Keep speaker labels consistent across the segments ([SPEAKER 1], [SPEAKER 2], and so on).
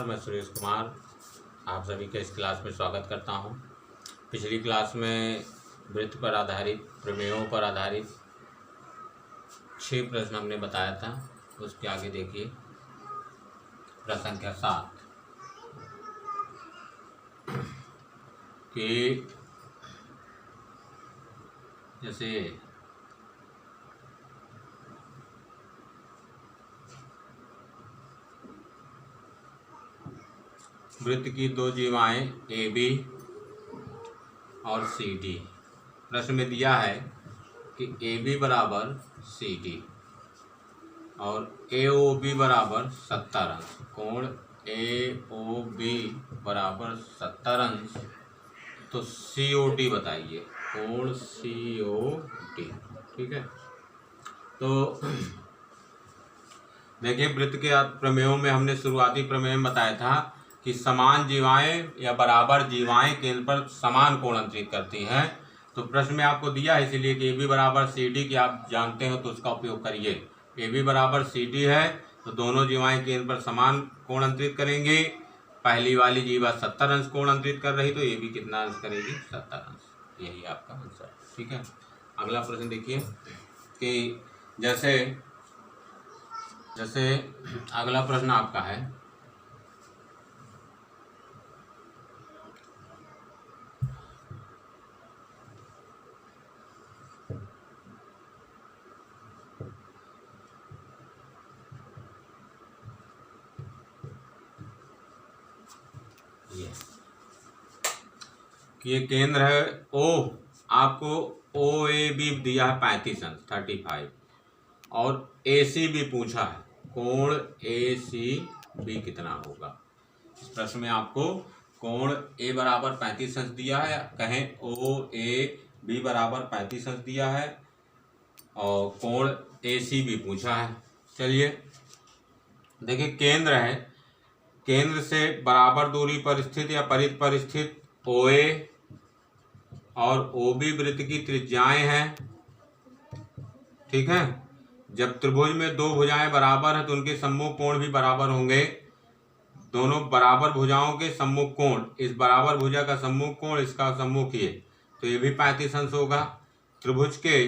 [SPEAKER 1] मैं सुरेश कुमार आप सभी का इस क्लास में स्वागत करता हूं। पिछली क्लास में वृत्त पर आधारित प्रमेयों पर आधारित 6 प्रश्न हमने बताया था। उसके आगे देखिए प्रश्न संख्या 7 कि जैसे वृत्त की 2 जीवाएं ए बी और सी डी। प्रश्न में दिया है कि ए बी बराबर सी डी और ए ओ बी बराबर 70 अंश। कोण ए ओ बी बराबर 70 अंश। तो सी ओ डी बताइए, कोण सी ओ डी। ठीक है, तो देखिए वृत्त के प्रमेयों में हमने शुरुआती प्रमेय में बताया था कि समान जीवाएं या बराबर जीवाएं केंद्र पर समान कोण अंतरित करती हैं। तो प्रश्न में आपको दिया है इसीलिए कि ए बी बराबर सी डी की आप जानते हो तो उसका उपयोग करिए। ए बी बराबर सी डी है तो दोनों जीवाएं केंद्र पर समान कोण अंतरित करेंगे। पहली वाली जीवा 70 अंश कोण अंतरित कर रही तो ए बी कितना अंश करेगी? 70 अंश। यही आपका आंसर। ठीक है, अगला प्रश्न देखिए कि जैसे अगला प्रश्न आपका है कि ये केंद्र है ओ, आपको ओ ए बी दिया है 35 अंश 35 और ए सी बी पूछा है, कोण ए सी बी कितना होगा। इस प्रश्न में आपको कोण ए बराबर 35 अंश दिया है, कहें ओ ए बी बराबर 35 अंश दिया है और कोण ए सी बी पूछा है। चलिए देखिए केंद्र है, केंद्र से बराबर दूरी पर स्थित या परिध पर स्थित ओ ए और ओ बी वृत्त की त्रिज्याएं हैं। ठीक है, जब त्रिभुज में 2 भुजाएं बराबर हैं तो उनके सम्मुख कोण भी बराबर होंगे। दोनों बराबर भुजाओं के सम्मुख कोण, इस बराबर भुजा का सम्मुख कोण, इसका सम्मुख ये, तो ये भी 35 अंश होगा। त्रिभुज के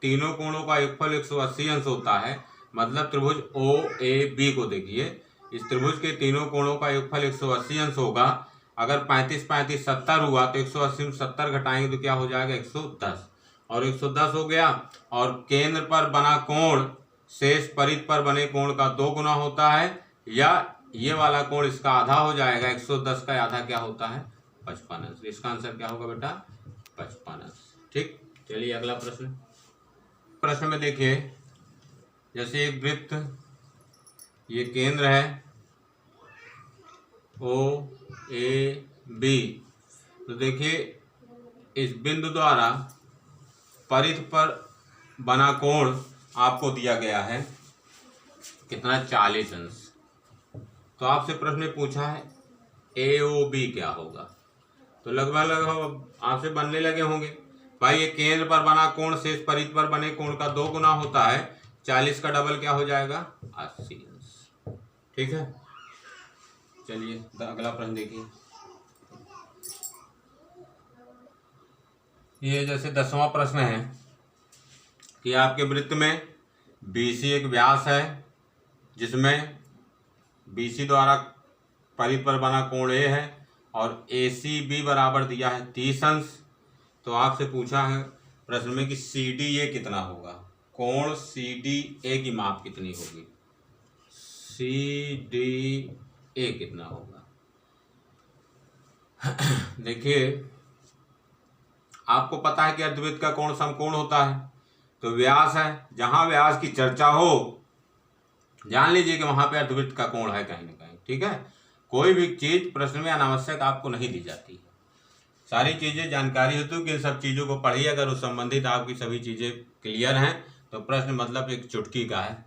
[SPEAKER 1] तीनों कोणों का योगफल 180 अंश होता है। मतलब त्रिभुज ओ ए बी को देखिए, इस त्रिभुज के तीनों कोणों का योगफल 180 अंश होगा। अगर 35 35 70 हुआ तो 180 में 70 घटाएंगे तो क्या हो जाएगा? 110 और 110 हो गया। और केंद्र पर बना कोण शेष परिध पर बने कोण का 2 गुना होता है, या ये वाला कोण इसका आधा हो जाएगा। 110 का आधा क्या होता है? 55 अंश। इसका आंसर क्या होगा बेटा? 55 अंश। ठीक, चलिए अगला प्रश्न। प्रश्न में देखिए जैसे एक वृत्त, ये केंद्र है ओ ए बी, तो देखिए इस बिंदु द्वारा परिध पर बना कोण आपको दिया गया है कितना? 40 अंश। तो आपसे प्रश्न में पूछा है ए ओ बी क्या होगा। तो लगभग आपसे बनने लगे होंगे भाई, ये केंद्र पर बना कोण शेष परिध पर बने कोण का 2 गुना होता है। 40 का डबल क्या हो जाएगा? 80 अंश। ठीक है, चलिए अगला प्रश्न देखिए। ये जैसे 10वां प्रश्न है कि आपके वृत्त में BC एक व्यास है जिसमें BC द्वारा परिध पर बना कोण A है और ACB बराबर दिया है 30 अंश। तो आपसे पूछा है प्रश्न में कि CDA कितना होगा। कोण CDA की माप कितनी होगी? CDA कितना होगा? देखिए आपको पता है कि अर्धवृत्त का कोण समकोण होता है। तो व्यास है, जहां व्यास की चर्चा हो जान लीजिए कि वहां पे अर्धवृत्त का कोण है कहीं ना कहीं। ठीक है, कोई भी चीज प्रश्न में अनावश्यक आपको नहीं दी जाती है। सारी चीजें जानकारी हेतु कि इन सब चीजों को पढ़िए। अगर उस संबंधित आपकी सभी चीजें क्लियर हैं तो प्रश्न मतलब एक चुटकी का है।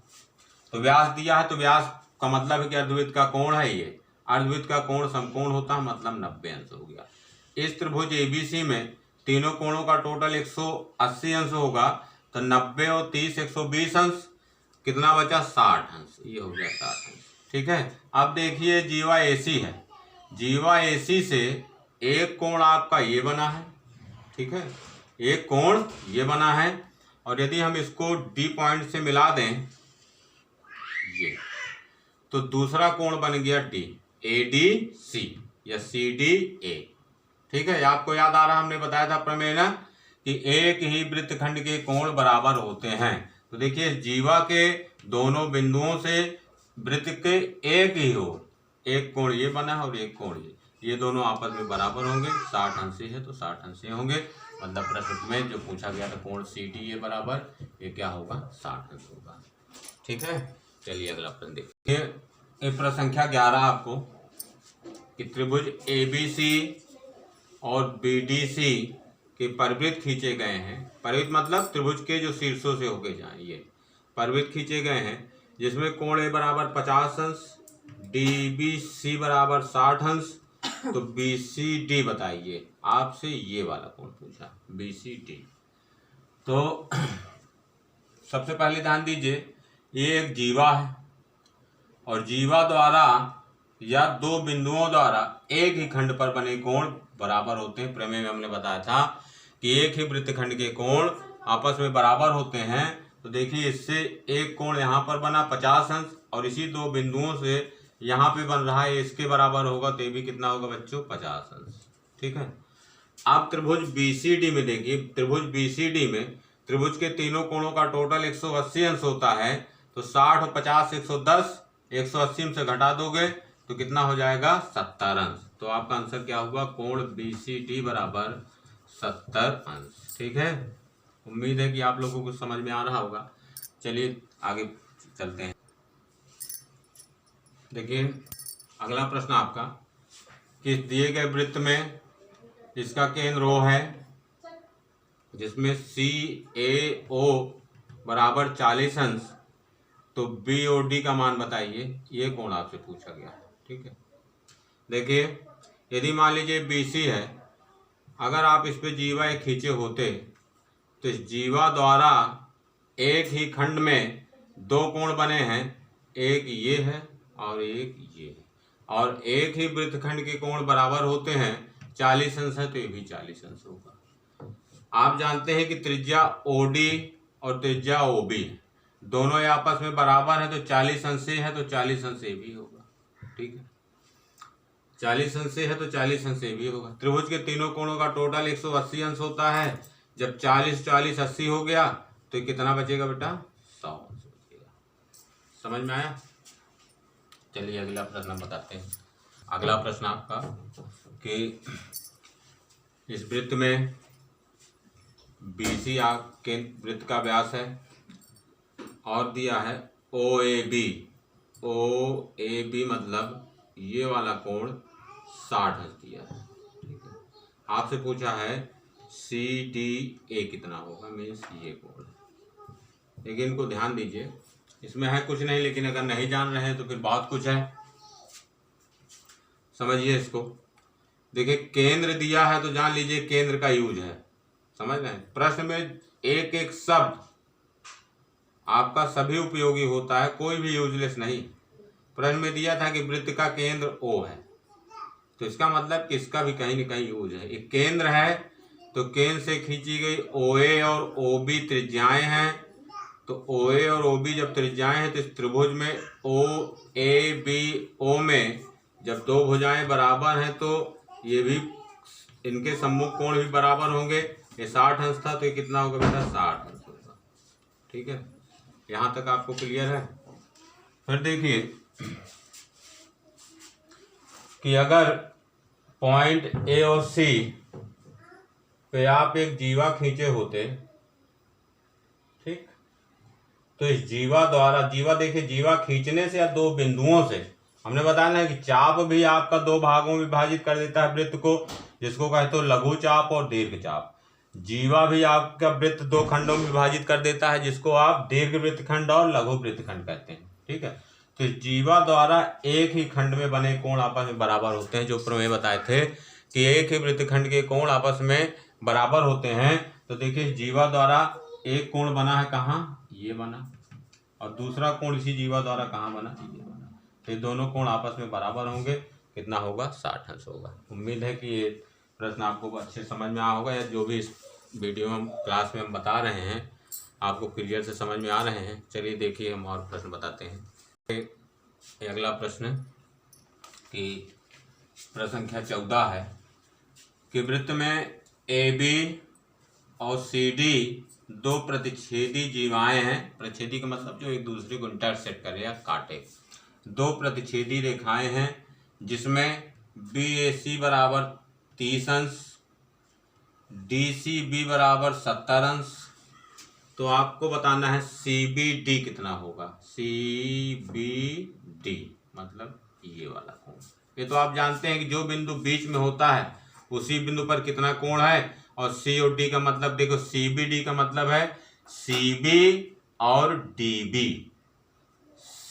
[SPEAKER 1] तो व्यास दिया है तो व्यास का मतलब है कि अर्धवृत्त का कोण है ये। अर्धवृत्त का कोण समकोण होता है, मतलब 90 अंश हो गया। इस त्रिभुज एबीसी में तीनों कोणों का टोटल 180 अंश होगा। तो 90 और 30 120 अंश, कितना बचा? 60 अंश। ये हो गया 60 अंश। ठीक है। अब देखिए जीवा AC है, जीवा AC से एक कोण आपका ये बना है, ठीक है, एक कोण ये बना है, और यदि हम इसको D पॉइंट से मिला दें ये, तो दूसरा कोण बन गया D, ADC या CDA, ठीक है। आपको याद आ रहा, हमने बताया था प्रमेय ना कि एक ही वृत्तखंड के कोण बराबर होते हैं। तो देखिए जीवा के दोनों बिंदुओं से वृत्त के एक ही हो, एक कोण ये बना है और एक कोण ये दोनों आपस में बराबर होंगे, 60 अंश है तो 60 अंश होंगे। मतलब प्रश्न में जो पूछा गया था कोण CDA बराबर ये क्या होगा, 60 अंश होगा, ठीक है। चलिए अगला प्रश्न देखिए। ये प्रश्न संख्या 11 आपको कि त्रिभुज ABC और BDC के परिवृत्त खींचे गए हैं। परिवृत्त मतलब त्रिभुज के जो शीर्षों से होके जाएं, ये परिवृत्त खींचे गए हैं, जिसमें कोण A बराबर 50 अंश, DBC बराबर 60 अंश, तो BCD बताइए। आपसे ये वाला कोण पूछा, BCD। तो सबसे पहले ध्यान दीजिए, ये एक जीवा है और जीवा द्वारा या दो बिंदुओं द्वारा एक ही खंड पर बने कोण बराबर होते हैं। प्रमेय में हमने बताया था कि एक ही वृत्तखंड के कोण आपस में बराबर होते हैं। तो देखिए इससे एक कोण यहाँ पर बना 50 अंश, और इसी दो बिंदुओं से यहाँ पे बन रहा है, इसके बराबर होगा, तो ये भी कितना होगा बच्चों, 50 अंश, ठीक है। आप त्रिभुज BCD में देखिए, त्रिभुज BCD में त्रिभुज के तीनों कोणों का टोटल 180 अंश होता है। तो 60 और 50 110, 180 से घटा दोगे तो कितना हो जाएगा, 70 अंश। तो आपका आंसर क्या होगा, कोण BCD बराबर 70 अंश, ठीक है। उम्मीद है कि आप लोगों को समझ में आ रहा होगा। चलिए आगे चलते हैं। देखिए अगला प्रश्न आपका कि दिए गए वृत्त में इसका केंद्र O है, जिसमें CAO बराबर 40 अंश, तो BOD का मान बताइए। ये कोण आपसे पूछा गया है, ठीक है। देखिए यदि मान लीजिए BC है, अगर आप इस पे जीवा एक खींचे होते तो इस जीवा द्वारा एक ही खंड में दो कोण बने हैं, एक ये है और एक ये है, और एक ही वृत्तखंड के कोण बराबर होते हैं, 40 अंश है तो ये भी 40 अंश होगा। आप जानते हैं कि त्रिज्या OD और त्रिज्या OB है, दोनों आपस में बराबर है, तो 40 अंश है तो 40 अंश ये भी होगा, ठीक है। 40 अंश है तो 40 अंश ये भी होगा। त्रिभुज के तीनों कोणों का टोटल 180 अंश होता है। जब 40 40 80 हो गया तो कितना बचेगा बेटा, 100 अंश बचेगा। समझ में आया। चलिए अगला प्रश्न बताते हैं। अगला प्रश्न आपका कि इस वृत्त में BC आपके वृत्त का व्यास है और दिया है OAB। OAB मतलब ये वाला कोण 60 अंश दिया है, ठीक है। आपसे पूछा है CDA कितना होगा, मीन्स ये कोण। लेकिन इनको ध्यान दीजिए, इसमें है कुछ नहीं, लेकिन अगर नहीं जान रहे हैं तो फिर बहुत कुछ है, समझिए इसको। देखिए केंद्र दिया है तो जान लीजिए केंद्र का यूज है, समझ रहे हैं। प्रश्न में एक एक शब्द आपका सभी उपयोगी होता है, कोई भी यूजलेस नहीं। प्रश्न में दिया था कि वृत्त का केंद्र O है, तो इसका मतलब कि इसका भी कहीं न कहीं यूज है। एक केंद्र है तो केंद्र से खींची गई OA और OB त्रिज्याएं हैं, तो OA और OB जब त्रिज्याएं हैं तो इस त्रिभुज में OABO में जब दो भुजाएं बराबर हैं तो ये भी इनके सम्मुख कोण भी बराबर होंगे। ये 60 अंश था तो ये कितना होगा बेटा, 60 अंश होगा, ठीक है। यहाँ तक आपको क्लियर है। फिर देखिए कि अगर पॉइंट A और C पे आप एक जीवा खींचे होते, ठीक, तो इस जीवा द्वारा, जीवा देखिए जीवा खींचने से या दो बिंदुओं से, हमने बताया ना कि चाप भी आपका दो भागों में विभाजित कर देता है वृत्त को, जिसको कहते हो लघु चाप और दीर्घ चाप। जीवा भी आपका वृत्त दो खंडों में विभाजित कर देता है, जिसको आप दीर्घ वृत्तखंड और लघु वृत्तखंड कहते हैं, ठीक है। तो जीवा द्वारा एक ही खंड में बने कोण आपस में बराबर होते हैं, जो प्रमेय बताए थे कि एक ही वृत्तखंड के कोण आपस में बराबर होते हैं। तो देखिए जीवा द्वारा एक कोण बना है, कहाँ, ये बना, और दूसरा कोण इसी जीवा द्वारा कहाँ बना, ये बना। तो ये दोनों कोण आपस में बराबर होंगे, कितना होगा 60 अंश होगा। उम्मीद है कि ये प्रश्न आपको अच्छे समझ में आया होगा, या जो भी इस वीडियो में क्लास में हम बता रहे हैं आपको क्लियर से समझ में आ रहे हैं। चलिए देखिए हम और प्रश्न बताते हैं। अगला प्रश्न कि प्रश्न संख्या 14 है कि वृत्त में AB और CD दो प्रतिच्छेदी जीवाएं हैं। प्रतिच्छेदी का मतलब जो एक दूसरे को इंटरसेक्ट करे या काटे। दो प्रतिच्छेदी रेखाएं हैं जिसमें BAC बराबर 30 अंश, DCB बराबर 70 अंश। तो आपको बताना है CBD कितना होगा। CBD मतलब ये वाला कोण। ये तो आप जानते हैं कि जो बिंदु बीच में होता है उसी बिंदु पर कितना कोण है, और C और D का मतलब देखो, CBD का मतलब है CB और DB।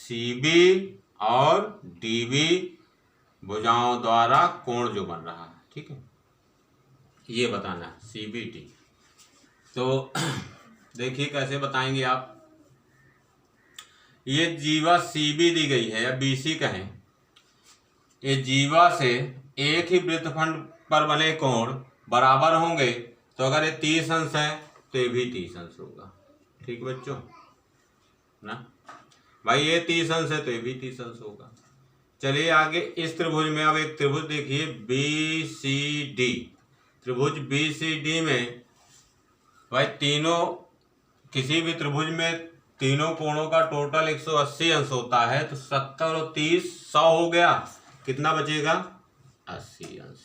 [SPEAKER 1] CB और DB भुजाओं द्वारा कोण जो बन रहा है, ठीक है, ये बताना है CBD। तो देखिए कैसे बताएंगे आप। ये जीवा CB दी गई है या BC कहें। ये जीवा से एक ही वृत्तखंड पर बने कोण बराबर होंगे, तो अगर ये 30 अंश है तो ये भी 30 अंश होगा। ठीक बच्चों ना भाई, ये 30 अंश है तो ये भी 30 अंश होगा। चलिए आगे इस त्रिभुज में, अब एक त्रिभुज देखिए BCD। त्रिभुज BCD में भाई तीनों, किसी भी त्रिभुज में तीनों कोणों का टोटल 180 अंश होता है, तो 70 और 30 100 हो गया। कितना बचेगा 80 अंश।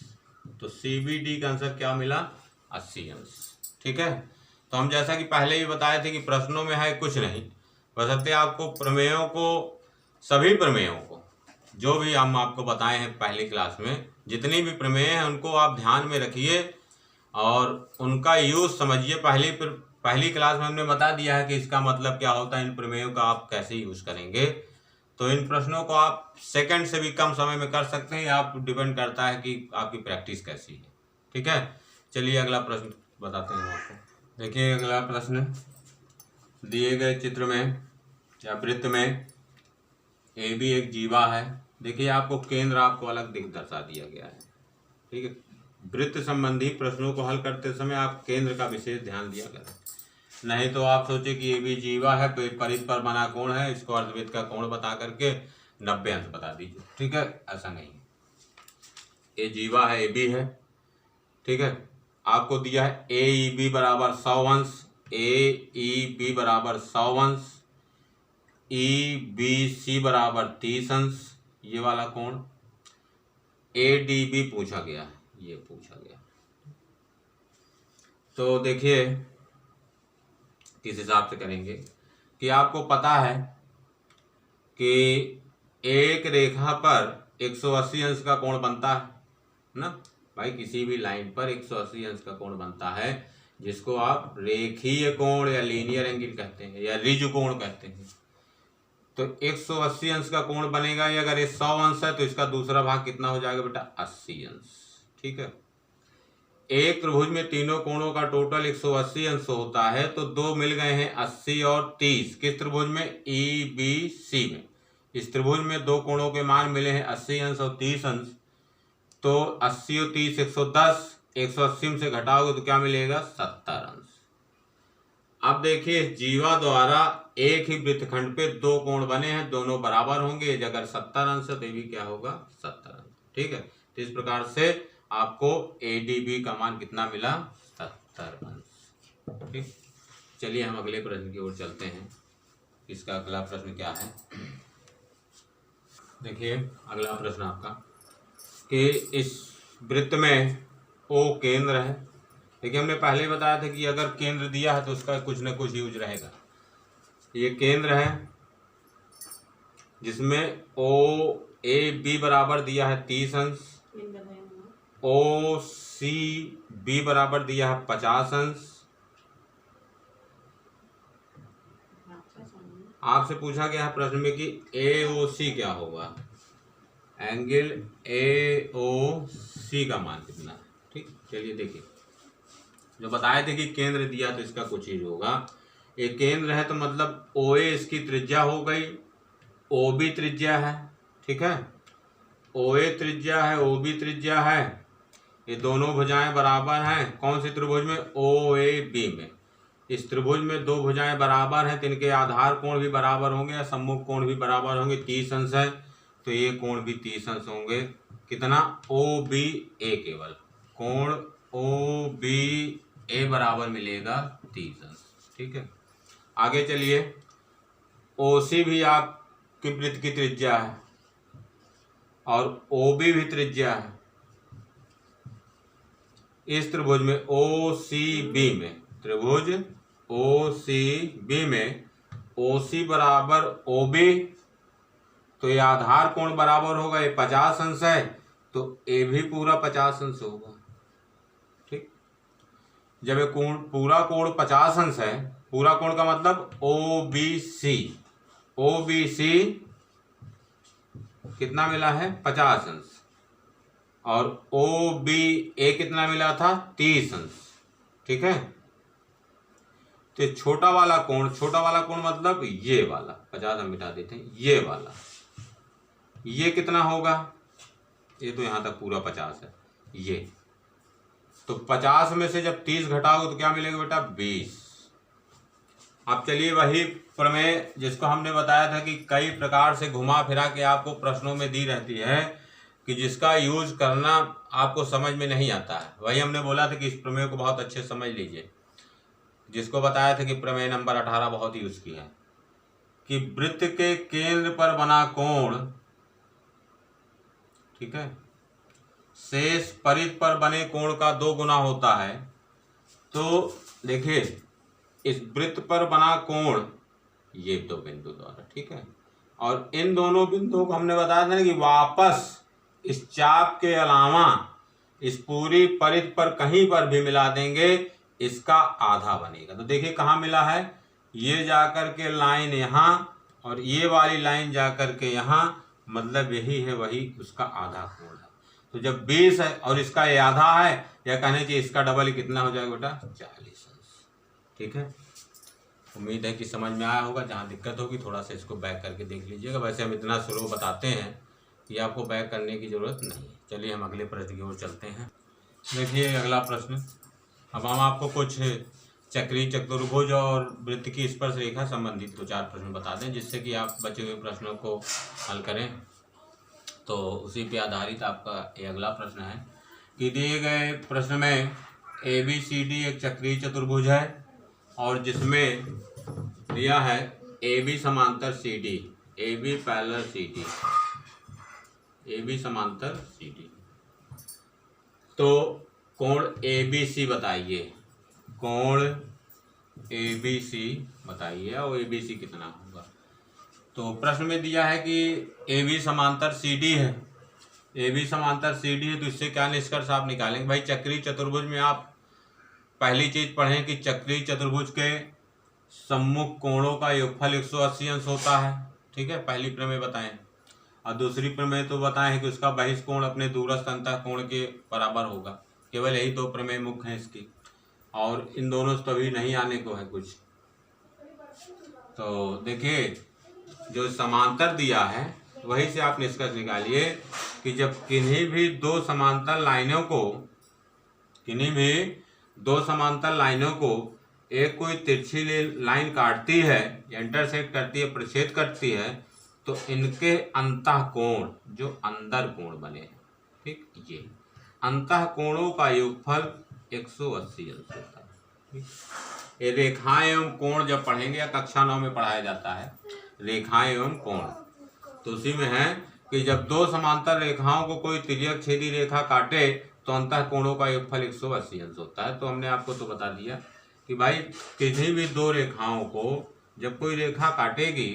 [SPEAKER 1] तो CBD का आंसर क्या मिला 80 अंश। ठीक है, तो हम जैसा कि पहले ही बताए थे कि प्रश्नों में है कुछ नहीं, बशर्ते आपको प्रमेयों को, सभी प्रमेयों को जो भी हम आपको बताए हैं पहली क्लास में, जितनी भी प्रमेय हैं उनको आप ध्यान में रखिए और उनका यूज समझिए। पहली क्लास में हमने बता दिया है कि इसका मतलब क्या होता है, इन प्रमेयों का आप कैसे यूज करेंगे। तो इन प्रश्नों को आप सेकंड से भी कम समय में कर सकते हैं, आप डिपेंड करता है कि आपकी प्रैक्टिस कैसी है। ठीक है, चलिए अगला प्रश्न बताते हैं आपको। देखिए अगला प्रश्न, दिए गए चित्र में या वृत्त में AB एक जीवा है। देखिए आपको केंद्र आपको अलग दिख दर्शा दिया गया है। ठीक है, वृत्त संबंधी प्रश्नों को हल करते समय आप केंद्र का विशेष ध्यान दिया करें, नहीं तो आप सोचे कि AB जीवा है, परिध पर बना कोण है, इसको अर्धवृत्त का कोण बता करके 90 अंश बता दीजिए। ठीक है, ऐसा नहीं है। ये जीवा है, AB है। ठीक है, आपको दिया है AEB बराबर 100 अंश, AEB बराबर 100 अंश, EBC बराबर 30 अंश, ये वाला कोण। ADB पूछा गया है, ये पूछा गया। तो देखिए किस हिसाब से करेंगे कि आपको पता है कि एक रेखा पर 180 अंश का कोण बनता है ना भाई, किसी भी लाइन पर 180 अंश का कोण बनता है, जिसको आप रेखीय कोण या लीनियर एंगल कहते हैं या ऋजु कोण कहते हैं। तो 180 अंश का कोण बनेगा, या अगर ये 100 अंश है तो इसका दूसरा भाग कितना हो जाएगा बेटा 80 अंश। ठीक है, एक त्रिभुज में तीनों कोणों का टोटल 180 अंश होता है, तो दो मिल गए हैं 80 और 30। किस त्रिभुज में, EBC में। इस त्रिभुज में दो कोणों के मान मिले हैं 80 अंश और 30 अंश, तो 80 और 30 110, 180 से घटाओगे तो क्या मिलेगा 70 अंश। अब देखिए जीवा द्वारा एक ही वृत्तखंड पे दो कोण बने हैं, दोनों बराबर होंगे, अगर 70 अंश है तो ये भी क्या होगा 70 अंश। ठीक है, तो इस प्रकार से आपको ADB का मान कितना मिला 70 अंश। ठीक, चलिए हम अगले प्रश्न की ओर चलते हैं। इसका अगला प्रश्न क्या है, देखिए अगला प्रश्न आपका कि इस वृत्त में O केंद्र है। देखिए हमने पहले ही बताया था कि अगर केंद्र दिया है तो उसका कुछ न कुछ यूज रहेगा। ये केंद्र है जिसमें OAB बराबर दिया है 30 अंश, OCB बराबर दिया है 50 अंश। आपसे पूछा गया है प्रश्न में कि AOC क्या होगा, एंगल AOC का मान कितना है। ठीक, चलिए देखिए, जो बताए थे कि केंद्र दिया तो इसका कुछ ही होगा। एक केंद्र है तो मतलब OA इसकी त्रिज्या हो गई, OB त्रिज्या है। ठीक है। ओ ए त्रिज्या है, ओ बी त्रिज्या है, ये दोनों भुजाएं बराबर हैं। कौन से त्रिभुज में? ओ ए बी में। इस त्रिभुज में दो भुजाएं बराबर हैं तो इनके आधार कोण भी बराबर होंगे या सम्मुख कोण भी बराबर होंगे। 30 अंश है तो ये कोण भी 30 अंश होंगे। कितना? ओ बी ए केवल कोण ओ बी ए बराबर मिलेगा 30 अंश। ठीक है, आगे चलिए। ओ सी भी आपकी वृत्त की त्रिज्या है और ओ बी भी त्रिज्या है। इस त्रिभुज में ओ सी बी में, त्रिभुज ओ सी बी में ओ सी बराबर ओ बी, तो ये आधार कोण बराबर होगा। ये 50 अंश है तो ए भी पूरा 50 अंश होगा। ठीक, जब ये कोण पूरा कोण 50 अंश है, पूरा कोण का मतलब O B C, O B C कितना मिला है? 50 अंश, और ओ बी ए कितना मिला था? 30 अंश। ठीक है, तो छोटा वाला कोण मतलब ये वाला, 50 हम मिटा देते हैं, ये वाला, ये कितना होगा? ये तो यहां तक पूरा 50 है, ये तो 50 में से जब 30 घटाओगे तो क्या मिलेगा बेटा? 20। अब चलिए वही प्रमेय जिसको हमने बताया था कि कई प्रकार से घुमा फिरा के आपको प्रश्नों में दी रहती है कि जिसका यूज करना आपको समझ में नहीं आता है, वही हमने बोला था कि इस प्रमेय को बहुत अच्छे समझ लीजिए। जिसको बताया था कि प्रमेय नंबर 18 बहुत यूज किया है कि वृत्त के केंद्र पर बना कोण, ठीक है, शेष परिध पर बने कोण का 2 गुना होता है। तो देखिए इस वृत्त पर बना कोण ये 2 बिंदु द्वारा, ठीक है, और इन दोनों बिंदुओं को हमने बताया था कि वापस इस चाप के अलावा इस पूरी परिध पर कहीं पर भी मिला देंगे, इसका आधा बनेगा। तो देखिए कहाँ मिला है? ये जाकर के लाइन यहाँ और ये वाली लाइन जाकर के यहाँ, मतलब यही है, वही उसका आधा कोण है। तो जब 20 है और इसका ये आधा है, या कहने चाहिए इसका डबल कितना हो जाएगा बेटा? 40 अंश। ठीक है, उम्मीद है कि समझ में आया होगा। जहाँ दिक्कत होगी थोड़ा सा इसको बैक करके देख लीजिएगा। वैसे हम इतना स्लो बताते हैं कि आपको बैक करने की ज़रूरत नहीं है। चलिए हम अगले प्रश्न की ओर चलते हैं। देखिए अगला प्रश्न, अब हम आपको कुछ चक्रीय, चतुर्भुज और वृत्त की स्पर्श रेखा संबंधित 2-4 प्रश्न बता दें जिससे कि आप बचे हुए प्रश्नों को हल करें। तो उसी पे आधारित आपका ये अगला प्रश्न है कि दिए गए प्रश्न में ABCD एक चक्रीय चतुर्भुज है और जिसमें दिया है AB समांतर CD, AB parallel CD, AB समांतर CD। तो कोण ABC बताइए, कोण ABC बताइए और ABC कितना होगा। तो प्रश्न में दिया है कि AB समांतर CD है, AB समांतर CD है, तो इससे क्या निष्कर्ष आप निकालेंगे? भाई चक्रीय चतुर्भुज में आप पहली चीज पढ़ें कि चक्रीय चतुर्भुज के सम्मुख कोणों का योगफल 180 अंश होता है। ठीक है, पहली प्रमेय बताएं। और दूसरी प्रमेय तो बताएं कि उसका बहिष्कोण अपने दूरस्थ अंतः कोण के बराबर होगा। केवल यही 2 प्रमेय मुख्य हैं इसकी, और इन दोनों से तो अभी नहीं आने को है कुछ। तो देखिए जो समांतर दिया है वही से आप निष्कर्ष निकालिए कि जब किन्हीं भी दो समांतर लाइनों को एक कोई तिरछी लाइन काटती है या इंटरसेक्ट करती है, प्रतिच्छेद करती है, तो इनके अंतः कोण जो अंदर कोण बने हैं, ठीक, ये अंतः कोणों का योगफल 180 अंश होता है। ये रेखाएं एवं कोण जब पढ़ेंगे या कक्षा 9 में पढ़ाया जाता है रेखाएं एवं कोण, तो उसी में है कि जब 2 समांतर रेखाओं को कोई तिर्यक छेदी रेखा काटे तो अंतः कोणों का योगफल 180 अंश होता है। तो हमने आपको तो बता दिया कि भाई किसी भी 2 रेखाओं को जब कोई रेखा काटेगी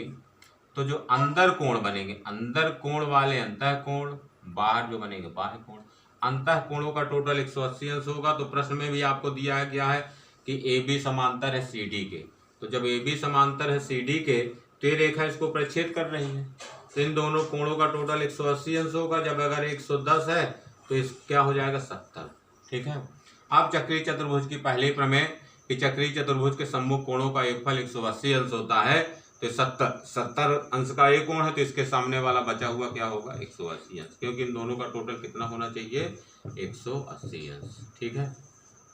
[SPEAKER 1] तो जो अंदर कोण बनेंगे, अंदर कोण वाले अंतः कोण, बाहर जो बनेंगे बाह्य कोण, अंतः कोणों का टोटल 180 अंश होगा। तो प्रश्न में भी आपको दिया गया है कि AB समांतर है CD के, तो जब AB समांतर है CD के तो ये रेखा इसको प्रतिच्छेद कर रही है, तो इन दोनों कोणों का टोटल 180 अंश होगा। जब अगर 110 है तो इस क्या हो जाएगा? 70। ठीक है, अब चक्रीय चतुर्भुज की पहली प्रमेय कि चक्रीय चतुर्भुज के सम्मुख कोणों का योगफल 180 अंश होता है, तो 70 अंश का एक कोण है, तो इसके सामने वाला बचा हुआ क्या होगा 180 अंश, क्योंकि इन दोनों का टोटल कितना होना चाहिए 180 अंश। ठीक है,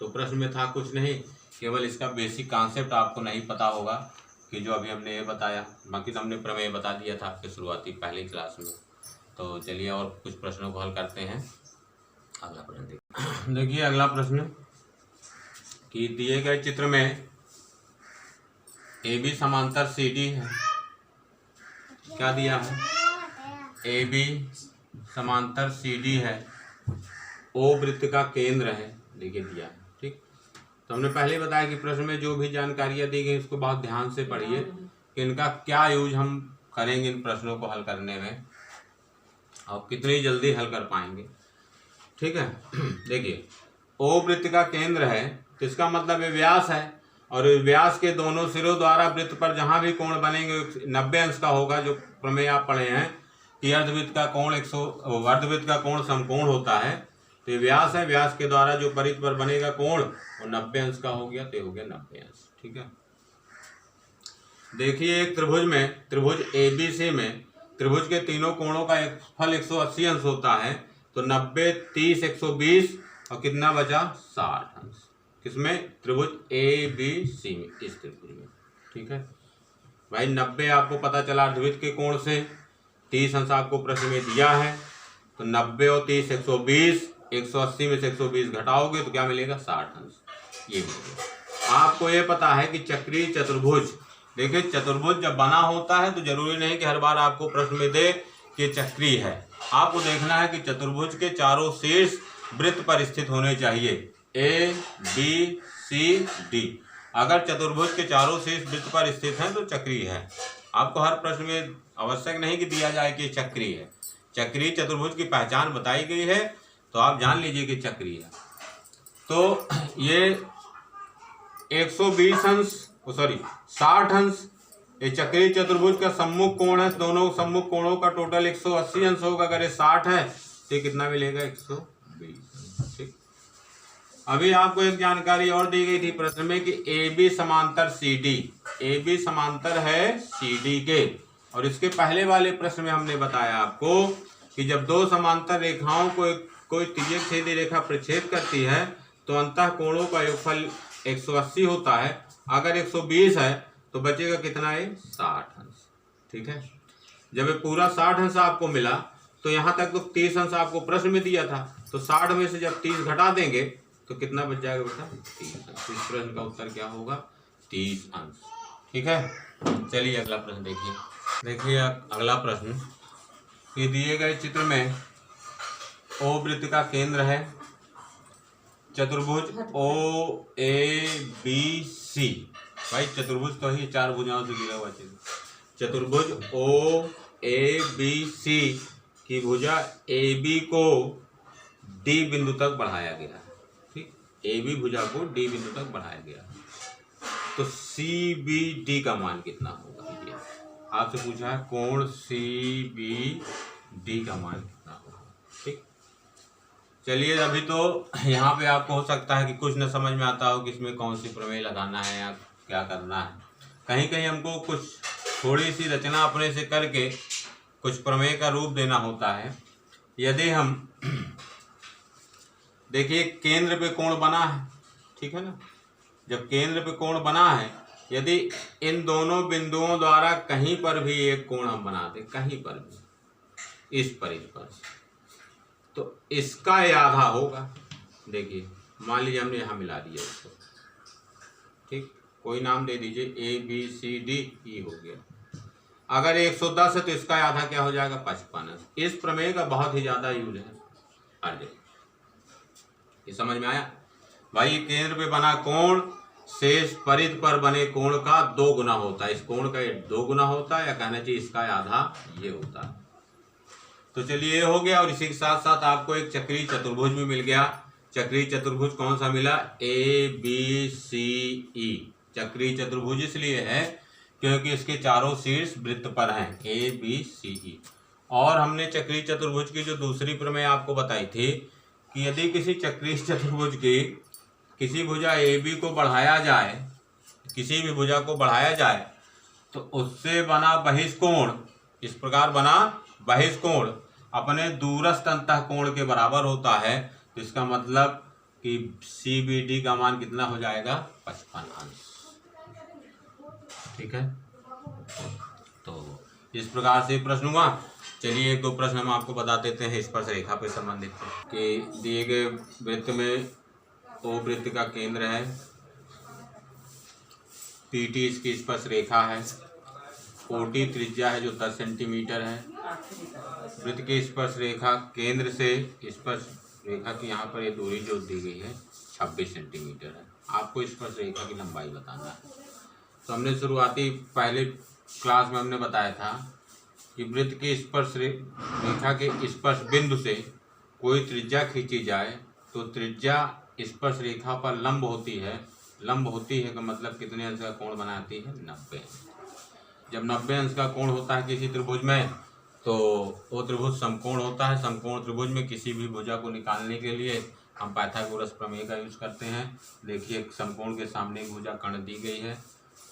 [SPEAKER 1] तो प्रश्न में था कुछ नहीं, केवल इसका बेसिक कॉन्सेप्ट आपको नहीं पता होगा कि जो अभी हमने ये बताया, बाकी तो हमने प्रमेय बता दिया था आपके शुरुआती पहली क्लास में। तो चलिए और कुछ प्रश्नों को हल करते हैं। अगला प्रश्न देखिए, अगला प्रश्न कि दिए गए चित्र में AB समांतर CD है। क्या दिया है, AB समांतर CD है, O वृत्त का केंद्र है, देखिए दिया है। ठीक, तो हमने पहले बताया कि प्रश्न में जो भी जानकारियां दी गई उसको बहुत ध्यान से पढ़िए कि इनका क्या यूज हम करेंगे इन प्रश्नों को हल करने में और कितनी जल्दी हल कर पाएंगे। ठीक है, देखिए O वृत्त का केंद्र है, तो इसका मतलब ये व्यास है, और व्यास के दोनों सिरों द्वारा वृत्त पर जहां भी कोण बनेंगे 90 अंश का होगा। जो प्रमेय आप पढ़े हैं कि अर्धवृत्त का कोण अर्धवृत्त का कोण समकोण होता है, तो ये व्यास है, व्यास के द्वारा जो परिधि पर बनेगा कोण वो 90 अंश का हो गया, तो हो गया 90 अंश। ठीक है, देखिए एक त्रिभुज में, त्रिभुज ABC में त्रिभुज के तीनों कोणों का एक फल 180 अंश होता है, तो 90, 30, 120 और कितना बचा 60 अंश। किसमें, त्रिभुज ABC में, इस त्रिभुज में। ठीक है भाई, 90 आपको पता चला अर्धवृत्त के कोण से, 30 अंश आपको प्रश्न में दिया है, तो 90 और 30 120, 180 में से 120 घटाओगे तो क्या मिलेगा 60 अंश, ये मिलेगा। आपको ये पता है कि चक्रीय चतुर्भुज, देखिए चतुर्भुज जब बना होता है तो जरूरी नहीं कि हर बार आपको प्रश्न में दे कि चक्रीय है, आपको देखना है कि चतुर्भुज के चारों शीर्ष वृत्त पर स्थित होने चाहिए, ABCD। अगर चतुर्भुज के चारों शीर्ष वृत्त पर स्थित हैं तो चक्रीय है। आपको हर प्रश्न में आवश्यक नहीं कि दिया जाए कि चक्रीय है, चक्रीय चतुर्भुज की पहचान बताई गई है तो आप जान लीजिए कि चक्रीय है। तो ये 120 अंश 60 अंश ये चक्रीय चतुर्भुज का सम्मुख कोण है, दोनों सम्मुख कोणों का टोटल 180 अंश होगा। अगर ये 60 है तो कितना मिलेगा 120। ठीक, अभी आपको एक जानकारी और दी गई थी प्रश्न में कि AB समांतर CD, AB समांतर है CD के, और इसके पहले वाले प्रश्न में हमने बताया आपको कि जब दो समांतर रेखाओं को कोई तिर्यक छेदी रेखा प्रक्षेद करती है तो अंतः कोणों का योगफल 180 होता है। अगर 120 है तो बचेगा कितना है 60 अंश। ठीक है, जब ये पूरा 60 अंश आपको मिला तो यहाँ तक तो 30 अंश आपको प्रश्न में दिया था, तो 60 में से जब 30 घटा देंगे तो कितना बच जाएगा बेटा 30 अंश। इस प्रश्न का उत्तर क्या होगा 30 अंश। ठीक है, चलिए अगला प्रश्न देखिए। देखिए अगला प्रश्न कि दिए गए चित्र में O वृत्त का केंद्र है, चतुर्भुज OABC, भाई चतुर्भुज तो ही 4 भुजाओं से घिरा हुआ चतुर्भुज OABC की भुजा AB को D बिंदु तक बढ़ाया गया। ठीक, AB भुजा को D बिंदु तक बढ़ाया गया, तो CBD का मान कितना होगा। आपसे पूछा है कोण CBD का मान कितना होगा। ठीक, चलिए अभी तो यहाँ पे आपको हो सकता है कि कुछ न समझ में आता हो कि इसमें कौन सी प्रमेय लगाना है या क्या करना है। कहीं कहीं हमको कुछ थोड़ी सी रचना अपने से करके कुछ प्रमेय का रूप देना होता है। यदि हम देखिए केंद्र पे कोण बना है, ठीक है ना, जब केंद्र पे कोण बना है, यदि इन दोनों बिंदुओं द्वारा कहीं पर भी एक कोण हम बना दें, कहीं पर भी इस परिधि पर, तो इसका ये आधा होगा। देखिए मान लीजिए हमने यहाँ मिला दिया इसको, ठीक, कोई नाम दे दीजिए ABCD हो गया। अगर 110 है तो इसका आधा क्या हो जाएगा 55। इस प्रमेय का बहुत ही ज्यादा यूज है अर्ज। ये समझ में आया भाई, ये केंद्र पे बना कोण शेष परिधि पर बने कोण का 2 गुना होता है। इस कोण का 2 गुना होता है, या कहना चाहिए इसका आधा ये होता है। तो चलिए ये हो गया, और इसी के साथ साथ आपको एक चक्रीय चतुर्भुज भी मिल गया। चक्रीय चतुर्भुज कौन सा मिला ABCE। चक्रीय चतुर्भुज इसलिए है क्योंकि इसके चारों शीर्ष वृत्त पर हैं ABCE। और हमने चक्रीय चतुर्भुज की जो दूसरी प्रमेय आपको बताई थी कि यदि किसी चक्रीय चतुर्भुज की किसी भुजा AB को बढ़ाया जाए, किसी भी भुजा को बढ़ाया जाए तो उससे बना बहिष्कोण, इस प्रकार बना बहिष्कोण अपने दूरस्थ अंतःकोण के बराबर होता है। तो इसका मतलब कि CBD का मान कितना हो जाएगा, 55 अंश। ठीक है, तो इस प्रकार से प्रश्न हुआ। चलिए एक दो प्रश्न हम आपको बता देते हैं स्पर्श रेखा पर संबंधित कि दिए गए वृत्त में O वृत्त का केंद्र है, PT इसकी स्पर्श रेखा है, OD त्रिज्या है जो 10 सेंटीमीटर है। वृत्त की स्पर्श रेखा केंद्र से स्पर्श रेखा की यहाँ पर ये दूरी जो दी गई है 26 सेंटीमीटर है। आपको स्पर्श रेखा की लंबाई बताना है। तो हमने शुरुआती पहले क्लास में हमने बताया था कि वृत्त की स्पर्श रेखा के स्पर्श बिंदु से कोई त्रिज्या खींची जाए तो त्रिज्या स्पर्श रेखा पर लंब होती है। लंब होती है का मतलब कितने अंश का कोण बनाती है, 90। जब 90 अंश का कोण होता है किसी त्रिभुज में तो वो त्रिभुज समकोण होता है। समकोण त्रिभुज में किसी भी भुजा को निकालने के लिए हम पाइथागोरस प्रमेय का यूज करते हैं। देखिए समकोण के सामने एक भुजा कर्ण दी गई है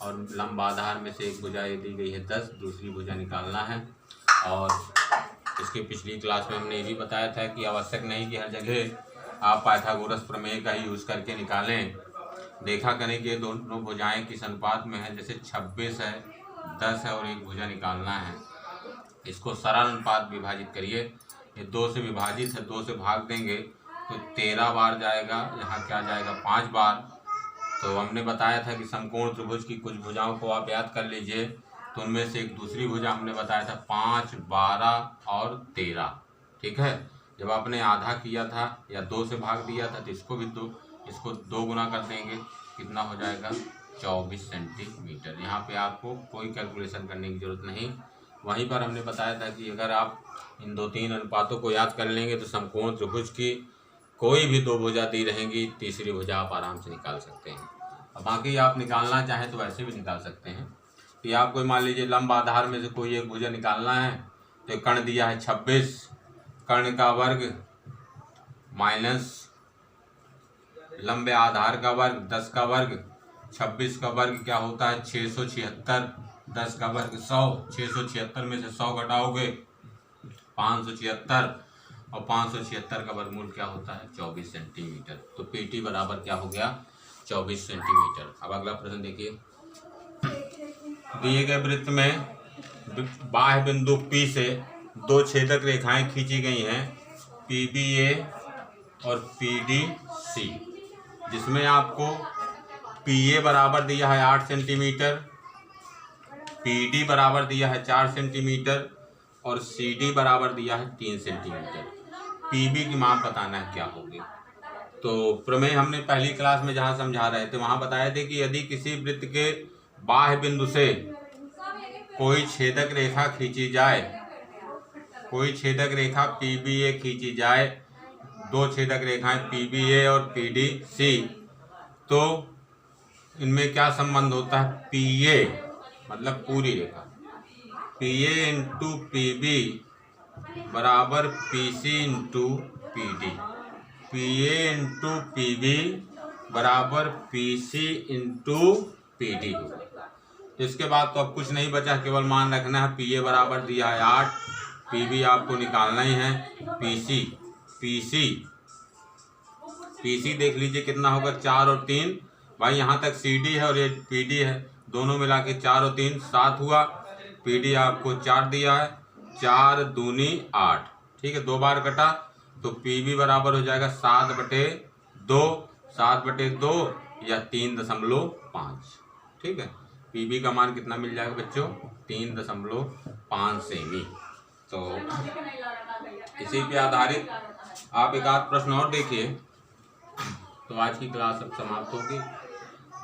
[SPEAKER 1] और लंब आधार में से एक भुजा ये दी गई है 10, दूसरी भुजा निकालना है। और इसके पिछली क्लास में हमने ये भी बताया था कि आवश्यक नहीं कि हर जगह आप पाइथागोरस प्रमेय का ही यूज करके निकालें। देखा करें कि ये दोनों भुजाएं किस अनुपात में है, जैसे 26 है, 10 है और एक भुजा निकालना है। इसको सरल अनुपात विभाजित करिए, ये 2 से विभाजित है, 2 से भाग देंगे तो 13 बार जाएगा, यहाँ क्या जाएगा 5 बार। तो हमने बताया था कि समकोण त्रिभुज की कुछ भुजाओं को आप याद कर लीजिए। तो उनमें से एक दूसरी भुजा हमने बताया था 5, 12 और 13। ठीक है, जब आपने आधा किया था या 2 से भाग दिया था तो इसको भी इसको 2 गुना कर देंगे, कितना हो जाएगा 24 सेंटीमीटर। यहाँ पे आपको कोई कैलकुलेशन करने की जरूरत नहीं। वहीं पर हमने बताया था कि अगर आप इन 2-3 अनुपातों को याद कर लेंगे तो समकोण त्रिभुज की कोई भी 2 भुजा दी रहेंगी, तीसरी भुजा आप आराम से निकाल सकते हैं। और बाकी आप निकालना चाहें तो वैसे भी निकाल सकते हैं। कि आपको मान लीजिए लंब आधार में से कोई एक भुजा निकालना है तो कर्ण दिया है 26, कर्ण का वर्ग माइनस लंबे आधार का वर्ग 10 का वर्ग, 26 का वर्ग क्या होता है 676, 10 का वर्ग 100, 676 में से 100 घटाओगे 576 और 576 का वर्गमूल क्या होता है 24 सेंटीमीटर। तो PT बराबर क्या हो गया 24 सेंटीमीटर। अब अगला प्रश्न देखिए, दिए गए वृत्त में बाह्य बिंदु P से 2 छेदक रेखाएं खींची गई हैं, PBA और PDC, जिसमें आपको PA बराबर दिया है 8 सेंटीमीटर, PD बराबर दिया है 4 सेंटीमीटर और CD बराबर दिया है 3 सेंटीमीटर। PB की मान बताना है क्या होगी। तो प्रमेय हमने पहली क्लास में जहाँ समझा रहे थे वहाँ बताए थे कि यदि किसी वृत्त के बाह्य बिंदु से कोई छेदक रेखा खींची जाए, कोई छेदक रेखा PBA खींची जाए, 2 छेदक रेखाएं PBA और PDC, तो इनमें क्या संबंध होता है PA मतलब पूरी रेखा, PA इंटू PB बराबर PC into PD, PA into PB बराबर PC इंटू PD होगा। तो इसके बाद तो अब कुछ नहीं बचा, केवल मान रखना है PA बराबर दिया है 8, PB आपको निकालना ही है, PC देख लीजिए कितना होगा 4 और 3, भाई यहाँ तक CD है और ये PD है, दोनों मिला के 4 और 3 7 हुआ। PD आपको 4 दिया है, 4 दूनी 8, ठीक है 2 बार कटा तो PB बराबर हो जाएगा 7/2, 7/2 या 3.5। ठीक है, PB का मान कितना मिल जाएगा बच्चों 3.5 सेमी। तो इसी पे आधारित आप एक आध प्रश्न और देखिए तो आज की क्लास अब समाप्त होगी।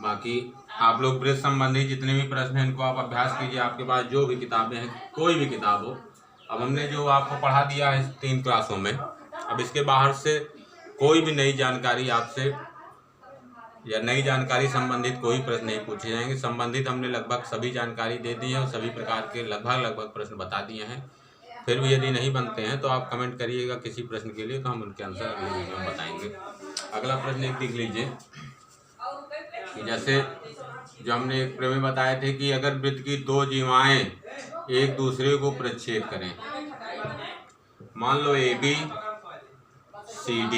[SPEAKER 1] बाकी आप लोग वृत्त संबंधी जितने भी प्रश्न हैं इनको आप अभ्यास कीजिए, आपके पास जो भी किताबें हैं, कोई भी किताब हो। अब हमने जो आपको पढ़ा दिया है 3 क्लासों में, अब इसके बाहर से कोई भी नई जानकारी आपसे या नई जानकारी संबंधित कोई प्रश्न नहीं पूछे जाएंगे। संबंधित हमने लगभग सभी जानकारी दे दी है और सभी प्रकार के लगभग प्रश्न बता दिए हैं। फिर भी यदि नहीं बनते हैं तो आप कमेंट करिएगा किसी प्रश्न के लिए, तो हम उनके आंसर अगले वीडियो में बताएंगे। अगला प्रश्न एक देख लीजिए कि जैसे जो हमने एक प्रमेय बताए थे कि अगर वृत्त की दो जीवाएं एक दूसरे को परिच्छेद करें, मान लो AB CD,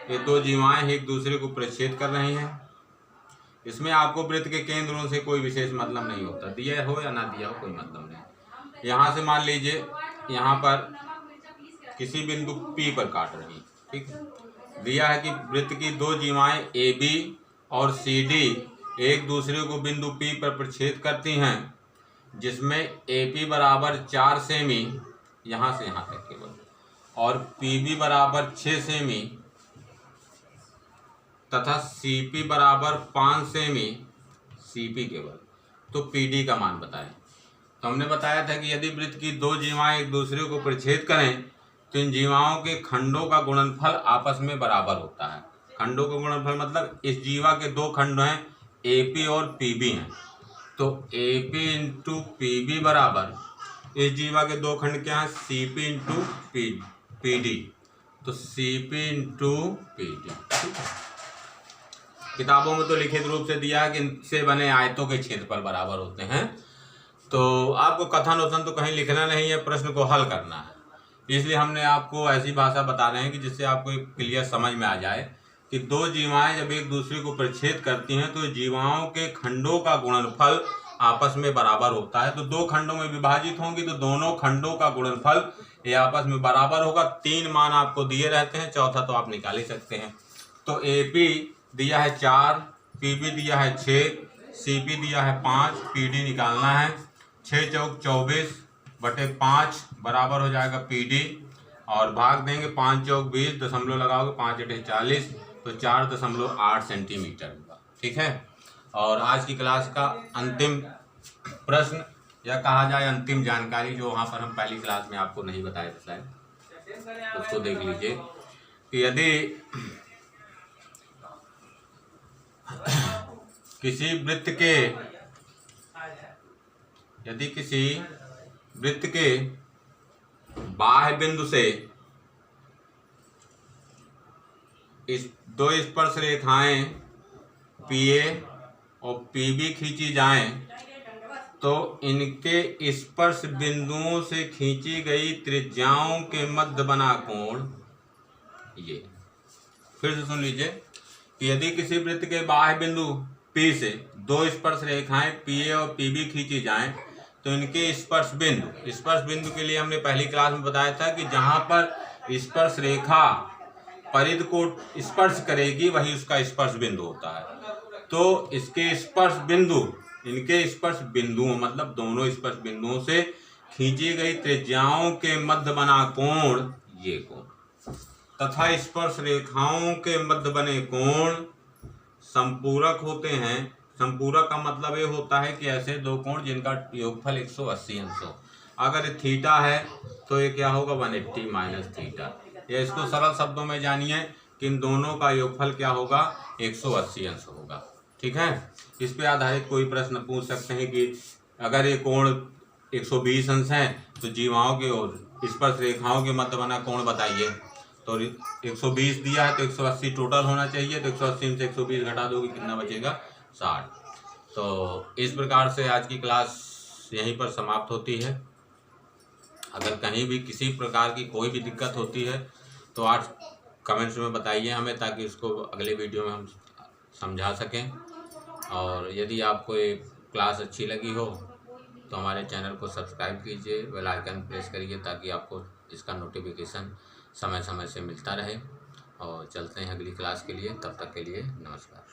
[SPEAKER 1] ये दो जीवाएं एक दूसरे को परिच्छेद कर रही हैं। इसमें आपको वृत्त के केंद्रों से कोई विशेष मतलब नहीं होता, दिया हो या ना दिया हो कोई मतलब नहीं। यहाँ से मान लीजिए यहाँ पर किसी बिंदु P पर काट रही, ठीक, दिया है कि वृत्त की दो जीवाएं AB और CD एक दूसरे को बिंदु P पर परिच्छेद करती हैं, जिसमें AP बराबर 4 सेमी यहाँ से यहाँ तक केवल, और PB बराबर 6 सेमी तथा CP बराबर 5 सेमी CP केवल। तो PD का मान बताएं। तो हमने बताया था कि यदि वृत्त की दो जीवाएं एक दूसरे को परिच्छेद करें तो इन जीवाओं के खंडों का गुणनफल आपस में बराबर होता है। खंडों का गुणनफल मतलब इस जीवा के दो खंड हैं AP और PB हैं, तो AP इंटू PB बराबर इस जीवा के दो खंड क्या हैं CP इंटू PD, तो CP इंटू PD। किताबों में तो लिखित रूप से दिया है कि इनसे बने आयतों के क्षेत्रफल बराबर होते हैं। तो आपको कथन वथन तो कहीं लिखना नहीं है, प्रश्न को हल करना है। इसलिए हमने आपको ऐसी भाषा बता रहे हैं कि जिससे आपको एक क्लियर समझ में आ जाए कि दो जीवाएं जब एक दूसरे को परिच्छेद करती हैं तो जीवाओं के खंडों का गुणनफल आपस में बराबर होता है। तो दो खंडों में विभाजित होंगी तो दोनों खंडों का गुणनफल ये आपस में बराबर होगा। 3 मान आपको दिए रहते हैं, चौथा तो आप निकाल ही सकते हैं। तो AP दिया है 4, PB दिया है 6, CP दिया है 5, PD निकालना है। 6 चौक 24 बटे 5 बराबर हो जाएगा PD, और भाग देंगे 5 चौक 20, दशमलव लगाओगे 5 अटे 40, तो 4.8 सेंटीमीटर होगा, ठीक है। और आज की क्लास का अंतिम प्रश्न या कहा जाए अंतिम जानकारी जो वहाँ पर हम पहली क्लास में आपको नहीं बताए थे शायद, उसको देख लीजिए कि यदि किसी वृत्त के बाह्य बिंदु से इस दो स्पर्श रेखाएं PA और PB खींची जाएं तो इनके स्पर्श बिंदुओं से खींची गई त्रिज्याओं के मध्य बना कोण, ये फिर से सुन लीजिए कि यदि किसी वृत्त के बाह्य बिंदु P से दो स्पर्श रेखाएं PA और PB खींची जाएं तो इनके स्पर्श बिंदु के लिए हमने पहली क्लास में बताया था कि जहां पर स्पर्श रेखा परिध को स्पर्श करेगी वही उसका स्पर्श बिंदु होता है। तो इसके स्पर्श बिंदु, इनके स्पर्श बिंदुओं मतलब दोनों स्पर्श बिंदुओं से खींची गई त्रिज्याओं के मध्य बना कोण, ये कोण, तथा स्पर्श रेखाओं के मध्य बने कोण संपूरक होते हैं। संपूरक का मतलब ये होता है कि ऐसे दो कोण जिनका योगफल 180 अंश हो। अगर थीटा है तो ये क्या होगा 180 माइनस थीटा, या इसको सरल शब्दों में जानिए कि इन दोनों का योगफल क्या होगा 180 अंश होगा, ठीक है। इस पे आधारित कोई प्रश्न पूछ सकते हैं कि अगर ये कोण 120 अंश है तो जीवाओं के और स्पर्श रेखाओं के मध्य बना कोण बताइए। तो 120 दिया है तो 180 टोटल होना चाहिए, तो 180 से 120 घटा दोगे कितना बचेगा 60। तो इस प्रकार से आज की क्लास यहीं पर समाप्त होती है। अगर कहीं भी किसी प्रकार की कोई भी दिक्कत होती है तो आज कमेंट्स में बताइए हमें, ताकि उसको अगले वीडियो में हम समझा सकें। और यदि आपको ये क्लास अच्छी लगी हो तो हमारे चैनल को सब्सक्राइब कीजिए, बेल आइकन प्रेस करिए ताकि आपको इसका नोटिफिकेशन समय समय से मिलता रहे। और चलते हैं अगली क्लास के लिए, तब तक के लिए नमस्कार।